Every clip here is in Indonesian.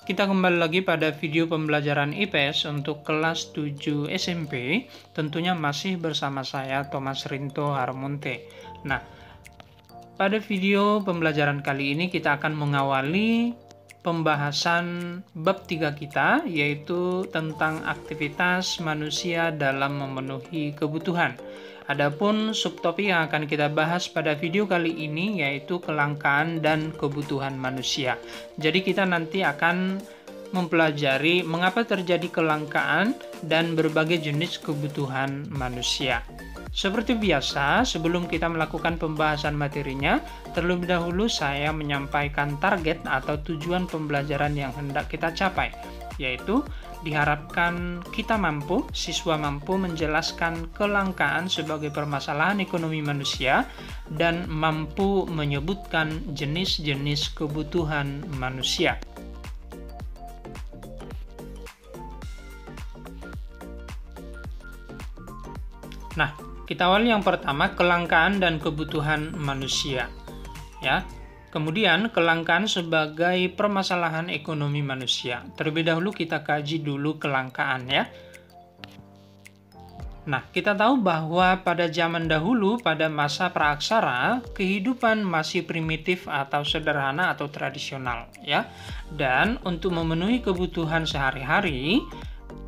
Kita kembali lagi pada video pembelajaran IPS untuk kelas 7 SMP. Tentunya masih bersama saya, Thomas Rinto Harmonte. Nah, pada video pembelajaran kali ini kita akan mengawali pembahasan bab 3 kita, yaitu tentang aktivitas manusia dalam memenuhi kebutuhan. Adapun subtopik yang akan kita bahas pada video kali ini yaitu kelangkaan dan kebutuhan manusia. Jadi kita nanti akan mempelajari mengapa terjadi kelangkaan dan berbagai jenis kebutuhan manusia. Seperti biasa, sebelum kita melakukan pembahasan materinya, terlebih dahulu saya menyampaikan target atau tujuan pembelajaran yang hendak kita capai, yaitu diharapkan siswa mampu menjelaskan kelangkaan sebagai permasalahan ekonomi manusia dan mampu menyebutkan jenis-jenis kebutuhan manusia. Nah, kita awali yang pertama, kelangkaan dan kebutuhan manusia. Ya. Kemudian, kelangkaan sebagai permasalahan ekonomi manusia. Terlebih dahulu kita kaji dulu kelangkaan ya. Nah, kita tahu bahwa pada zaman dahulu, pada masa praaksara, kehidupan masih primitif atau sederhana atau tradisional ya. Dan untuk memenuhi kebutuhan sehari-hari,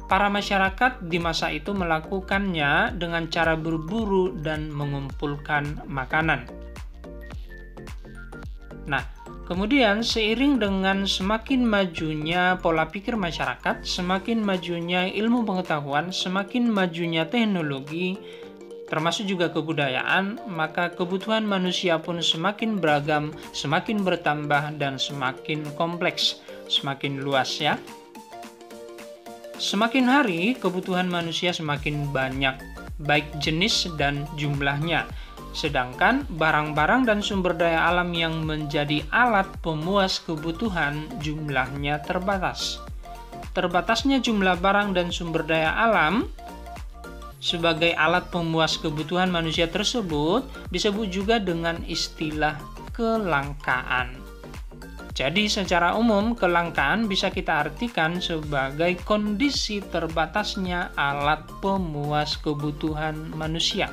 para masyarakat di masa itu melakukannya dengan cara berburu dan mengumpulkan makanan. Nah, kemudian seiring dengan semakin majunya pola pikir masyarakat, semakin majunya ilmu pengetahuan, semakin majunya teknologi, termasuk juga kebudayaan, maka kebutuhan manusia pun semakin beragam, semakin bertambah, dan semakin kompleks, semakin luas ya. Semakin hari, kebutuhan manusia semakin banyak, baik jenis dan jumlahnya. Sedangkan barang-barang dan sumber daya alam yang menjadi alat pemuas kebutuhan jumlahnya terbatas. Terbatasnya jumlah barang dan sumber daya alam sebagai alat pemuas kebutuhan manusia tersebut disebut juga dengan istilah kelangkaan. Jadi secara umum kelangkaan bisa kita artikan sebagai kondisi terbatasnya alat pemuas kebutuhan manusia.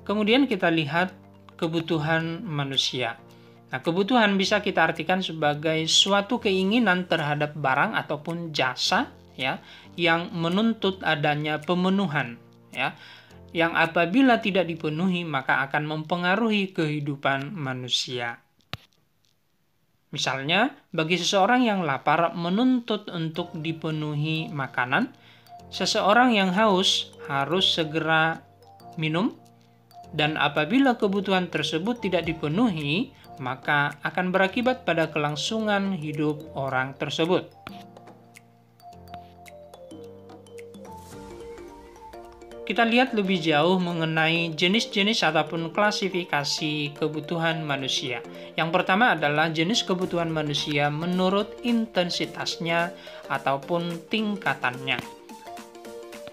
Kemudian kita lihat kebutuhan manusia. Nah, kebutuhan bisa kita artikan sebagai suatu keinginan terhadap barang ataupun jasa ya yang menuntut adanya pemenuhan ya. Yang apabila tidak dipenuhi maka akan mempengaruhi kehidupan manusia. Misalnya, bagi seseorang yang lapar menuntut untuk dipenuhi makanan, seseorang yang haus harus segera minum. Dan apabila kebutuhan tersebut tidak dipenuhi, maka akan berakibat pada kelangsungan hidup orang tersebut. Kita lihat lebih jauh mengenai jenis-jenis ataupun klasifikasi kebutuhan manusia. Yang pertama adalah jenis kebutuhan manusia menurut intensitasnya ataupun tingkatannya.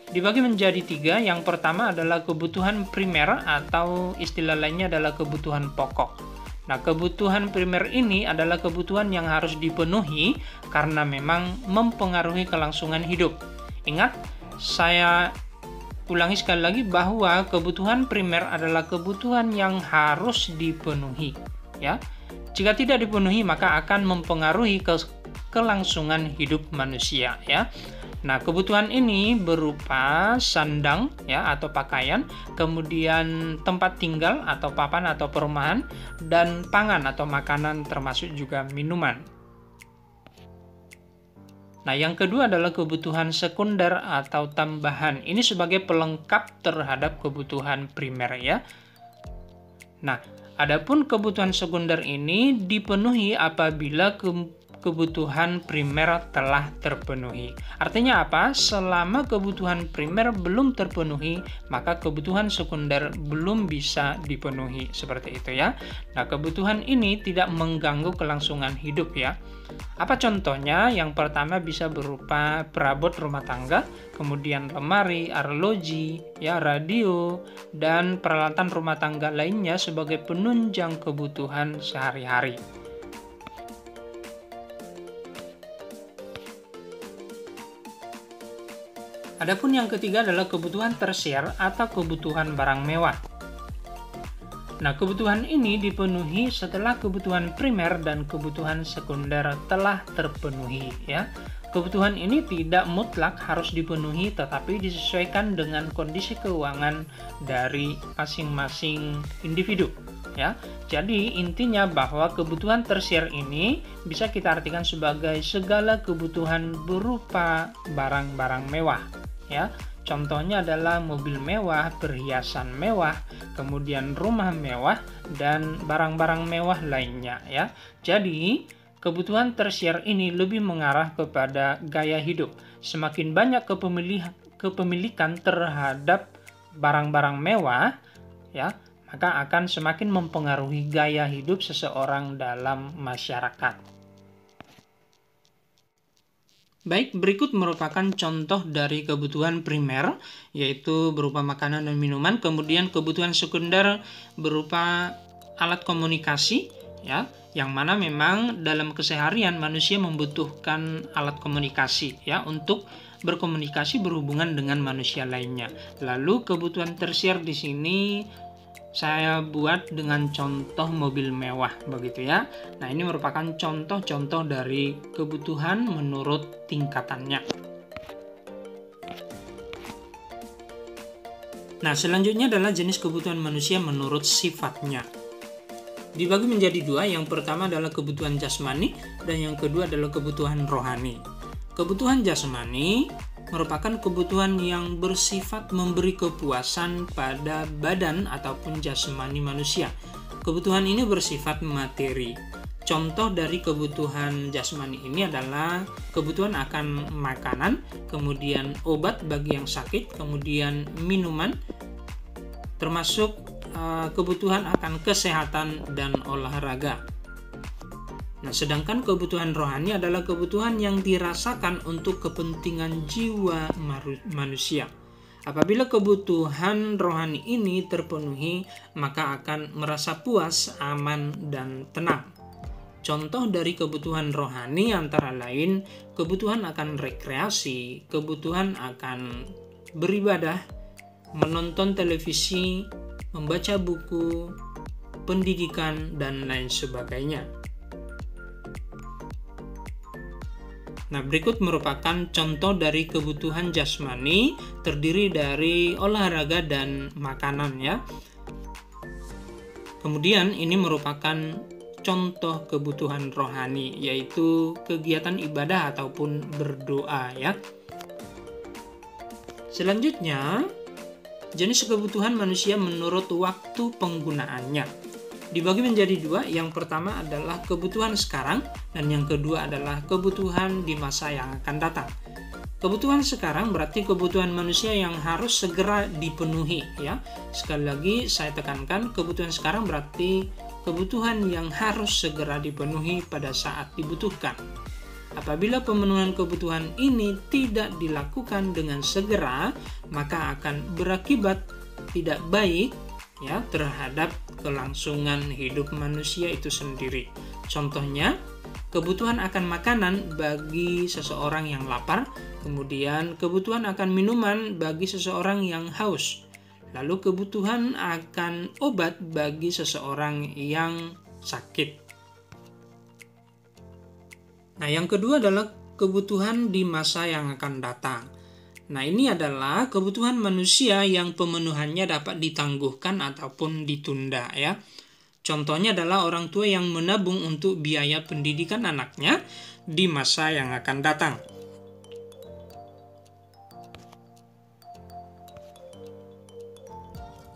Dibagi menjadi 3, yang pertama adalah kebutuhan primer atau istilah lainnya adalah kebutuhan pokok. Nah, kebutuhan primer ini adalah kebutuhan yang harus dipenuhi karena memang mempengaruhi kelangsungan hidup. Ingat, saya ulangi sekali lagi bahwa kebutuhan primer adalah kebutuhan yang harus dipenuhi. Ya, jika tidak dipenuhi maka akan mempengaruhi kelangsungan hidup manusia. Ya. Nah, kebutuhan ini berupa sandang ya atau pakaian, kemudian tempat tinggal atau papan atau perumahan, dan pangan atau makanan termasuk juga minuman. Nah, yang kedua adalah kebutuhan sekunder atau tambahan. Ini sebagai pelengkap terhadap kebutuhan primer ya. Nah, adapun kebutuhan sekunder ini dipenuhi apabila kebutuhan primer telah terpenuhi. Artinya apa? Selama kebutuhan primer belum terpenuhi, maka kebutuhan sekunder belum bisa dipenuhi. Seperti itu ya. Nah, kebutuhan ini tidak mengganggu kelangsungan hidup ya. Apa contohnya? Yang pertama bisa berupa perabot rumah tangga, kemudian lemari, arloji, ya, radio, dan peralatan rumah tangga lainnya sebagai penunjang kebutuhan sehari-hari. Adapun yang ketiga adalah kebutuhan tersier atau kebutuhan barang mewah. Nah, kebutuhan ini dipenuhi setelah kebutuhan primer dan kebutuhan sekunder telah terpenuhi ya. Kebutuhan ini tidak mutlak harus dipenuhi, tetapi disesuaikan dengan kondisi keuangan dari masing-masing individu ya. Jadi intinya bahwa kebutuhan tersier ini bisa kita artikan sebagai segala kebutuhan berupa barang-barang mewah ya. Contohnya adalah mobil mewah, perhiasan mewah, kemudian rumah mewah, dan barang-barang mewah lainnya ya. Jadi, kebutuhan tersier ini lebih mengarah kepada gaya hidup. Semakin banyak kepemilikan terhadap barang-barang mewah ya, maka akan semakin mempengaruhi gaya hidup seseorang dalam masyarakat. Baik, berikut merupakan contoh dari kebutuhan primer, yaitu berupa makanan dan minuman. Kemudian kebutuhan sekunder berupa alat komunikasi, ya, yang mana memang dalam keseharian manusia membutuhkan alat komunikasi, ya, untuk berkomunikasi berhubungan dengan manusia lainnya. Lalu kebutuhan tersier di sini saya buat dengan contoh mobil mewah begitu ya. Nah, ini merupakan contoh-contoh dari kebutuhan menurut tingkatannya. Nah, selanjutnya adalah jenis kebutuhan manusia menurut sifatnya. Dibagi menjadi dua, yang pertama adalah kebutuhan jasmani dan yang kedua adalah kebutuhan rohani. Kebutuhan jasmani merupakan kebutuhan yang bersifat memberi kepuasan pada badan ataupun jasmani manusia. Kebutuhan ini bersifat materi. Contoh dari kebutuhan jasmani ini adalah kebutuhan akan makanan, kemudian obat bagi yang sakit, kemudian minuman, termasuk kebutuhan akan kesehatan dan olahraga. Nah, sedangkan kebutuhan rohani adalah kebutuhan yang dirasakan untuk kepentingan jiwa manusia. Apabila kebutuhan rohani ini terpenuhi, maka akan merasa puas, aman, dan tenang. Contoh dari kebutuhan rohani antara lain kebutuhan akan rekreasi, kebutuhan akan beribadah, menonton televisi, membaca buku, pendidikan, dan lain sebagainya. Nah, berikut merupakan contoh dari kebutuhan jasmani, terdiri dari olahraga dan makanan ya. Kemudian ini merupakan contoh kebutuhan rohani, yaitu kegiatan ibadah ataupun berdoa ya. Selanjutnya, jenis kebutuhan manusia menurut waktu penggunaannya. Dibagi menjadi dua, yang pertama adalah kebutuhan sekarang dan yang kedua adalah kebutuhan di masa yang akan datang. Kebutuhan sekarang berarti kebutuhan manusia yang harus segera dipenuhi ya. Sekali lagi saya tekankan, kebutuhan sekarang berarti kebutuhan yang harus segera dipenuhi pada saat dibutuhkan. Apabila pemenuhan kebutuhan ini tidak dilakukan dengan segera, maka akan berakibat tidak baik ya terhadap kelangsungan hidup manusia itu sendiri. Contohnya, kebutuhan akan makanan bagi seseorang yang lapar, kemudian kebutuhan akan minuman bagi seseorang yang haus, lalu kebutuhan akan obat bagi seseorang yang sakit. Nah, yang kedua adalah kebutuhan di masa yang akan datang. Nah, ini adalah kebutuhan manusia yang pemenuhannya dapat ditangguhkan ataupun ditunda ya. Contohnya adalah orang tua yang menabung untuk biaya pendidikan anaknya di masa yang akan datang.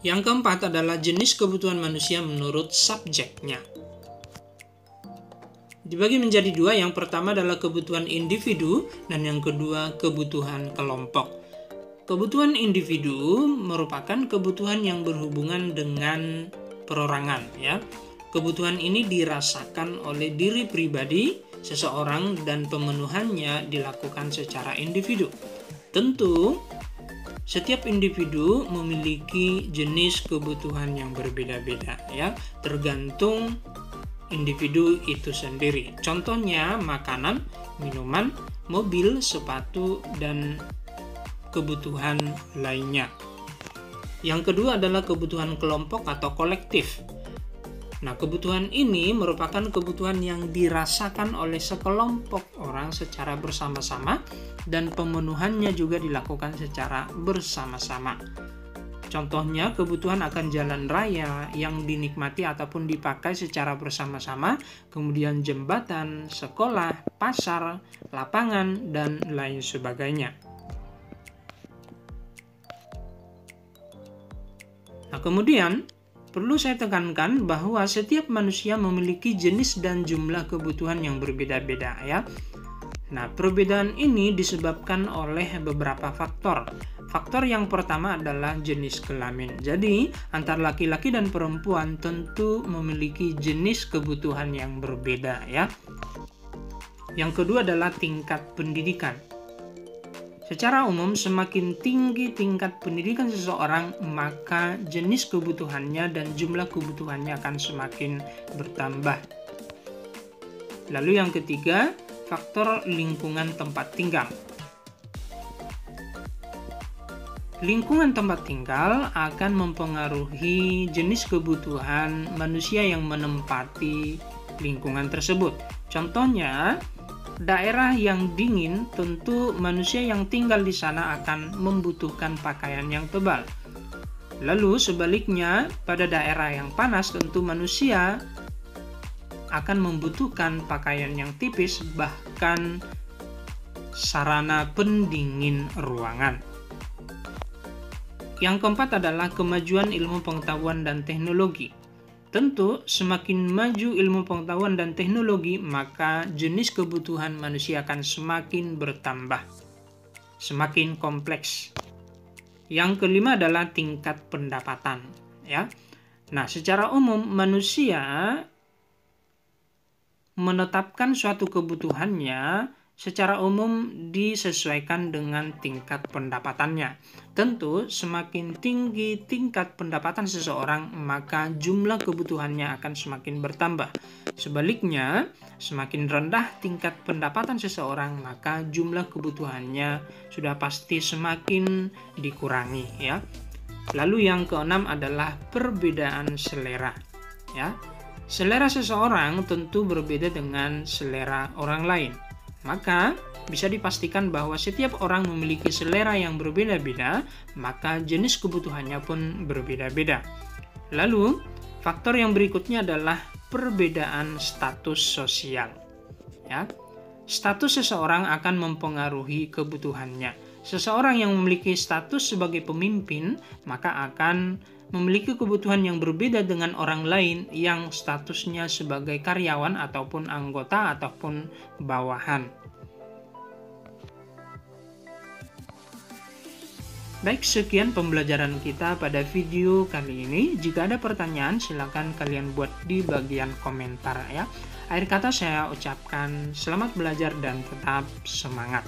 Yang keempat adalah jenis kebutuhan manusia menurut subjeknya. dibagi menjadi dua. Yang pertama adalah kebutuhan individu dan yang kedua kebutuhan kelompok. Kebutuhan individu merupakan kebutuhan yang berhubungan dengan perorangan, ya. Kebutuhan ini dirasakan oleh diri pribadi seseorang dan pemenuhannya dilakukan secara individu. Tentu, setiap individu memiliki jenis kebutuhan yang berbeda-beda, ya, tergantung individu itu sendiri. Contohnya makanan, minuman, mobil, sepatu, dan kebutuhan lainnya. Yang kedua adalah kebutuhan kelompok atau kolektif. Nah, kebutuhan ini merupakan kebutuhan yang dirasakan oleh sekelompok orang secara bersama-sama dan pemenuhannya juga dilakukan secara bersama-sama. Contohnya, kebutuhan akan jalan raya yang dinikmati ataupun dipakai secara bersama-sama, kemudian jembatan, sekolah, pasar, lapangan, dan lain sebagainya. Nah, kemudian perlu saya tekankan bahwa setiap manusia memiliki jenis dan jumlah kebutuhan yang berbeda-beda, ya. Nah, perbedaan ini disebabkan oleh beberapa faktor. Faktor yang pertama adalah jenis kelamin. Jadi, antara laki-laki dan perempuan tentu memiliki jenis kebutuhan yang berbeda, ya. Yang kedua adalah tingkat pendidikan. Secara umum, semakin tinggi tingkat pendidikan seseorang, maka jenis kebutuhannya dan jumlah kebutuhannya akan semakin bertambah. Lalu yang ketiga, faktor lingkungan tempat tinggal. Lingkungan tempat tinggal akan mempengaruhi jenis kebutuhan manusia yang menempati lingkungan tersebut. Contohnya, daerah yang dingin, tentu manusia yang tinggal di sana akan membutuhkan pakaian yang tebal. Lalu sebaliknya, pada daerah yang panas, tentu manusia akan membutuhkan pakaian yang tipis, bahkan sarana pendingin ruangan. Yang keempat adalah kemajuan ilmu pengetahuan dan teknologi. Tentu, semakin maju ilmu pengetahuan dan teknologi, maka jenis kebutuhan manusia akan semakin bertambah, semakin kompleks. Yang kelima adalah tingkat pendapatan, ya. Nah, secara umum manusia menetapkan suatu kebutuhannya secara umum disesuaikan dengan tingkat pendapatannya. Tentu, semakin tinggi tingkat pendapatan seseorang, maka jumlah kebutuhannya akan semakin bertambah. Sebaliknya, semakin rendah tingkat pendapatan seseorang, maka jumlah kebutuhannya sudah pasti semakin dikurangi, ya. Lalu yang keenam adalah perbedaan selera, ya. Selera seseorang tentu berbeda dengan selera orang lain. Maka bisa dipastikan bahwa setiap orang memiliki selera yang berbeda-beda, maka jenis kebutuhannya pun berbeda-beda. Lalu, faktor yang berikutnya adalah perbedaan status sosial. Ya, status seseorang akan mempengaruhi kebutuhannya. Seseorang yang memiliki status sebagai pemimpin, maka akan memiliki kebutuhan yang berbeda dengan orang lain yang statusnya sebagai karyawan ataupun anggota ataupun bawahan. Baik, sekian pembelajaran kita pada video kali ini. Jika ada pertanyaan, silakan kalian buat di bagian komentar, ya. Akhir kata saya ucapkan selamat belajar dan tetap semangat.